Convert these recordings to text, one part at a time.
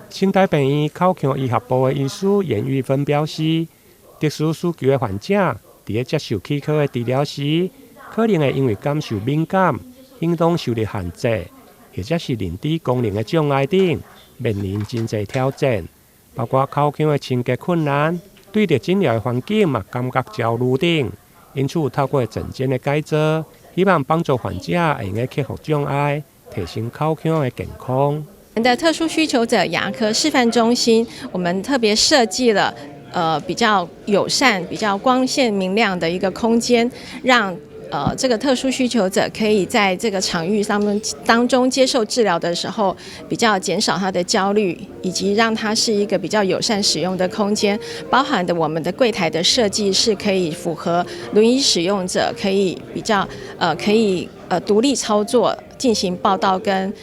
新台病院口腔医学部的医师严玉芬表示，特殊需求的患者在接受气科的治疗时，可能会因为感受敏感、行动受力限制，或者是认知功能的障碍等，面临真侪挑战，包括口腔的清洁困难、对着诊疗的环境嘛感觉焦虑等。因此，透过诊间的改造，希望帮助患者会用克服障碍，提升口腔的健康。我们的特殊需求者牙科示范中心，我们特别设计了比较友善、比较光线明亮的一个空间，让这个特殊需求者可以在这个场域当中接受治疗的时候，比较减少他的焦虑，以及让它是一个比较友善使用的空间。包含的我们的柜台的设计是可以符合轮椅使用者可以比较可以独立操作进行报到跟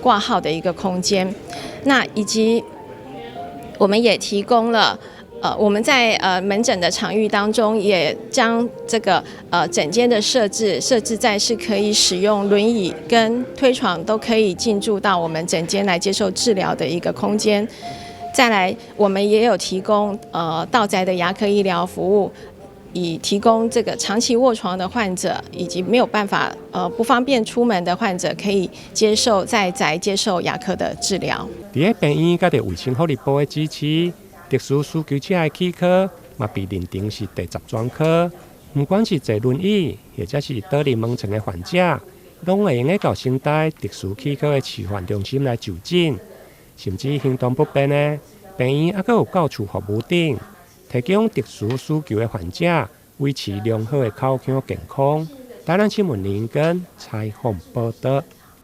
挂号的一个空间。那以及我们也提供了。我们在门诊的场域当中，也将这个诊间的设置在是可以使用轮椅跟推床都可以进驻到我们诊间来接受治疗的一个空间。再来，我们也有提供到宅的牙科医疗服务，以提供这个长期卧床的患者以及没有办法不方便出门的患者，可以在宅接受牙科的治疗。在病院甲卫生福利部的支持。特殊需求者的气科嘛被认定是第10专科，不管是坐轮椅或者是倒立门床的患者，拢会用到新台特殊气科的示范中心来就诊，甚至行动不便的病院还有到处服务等，提供特殊需求的患者维持良好的口腔健康。台南新闻林根采访报道。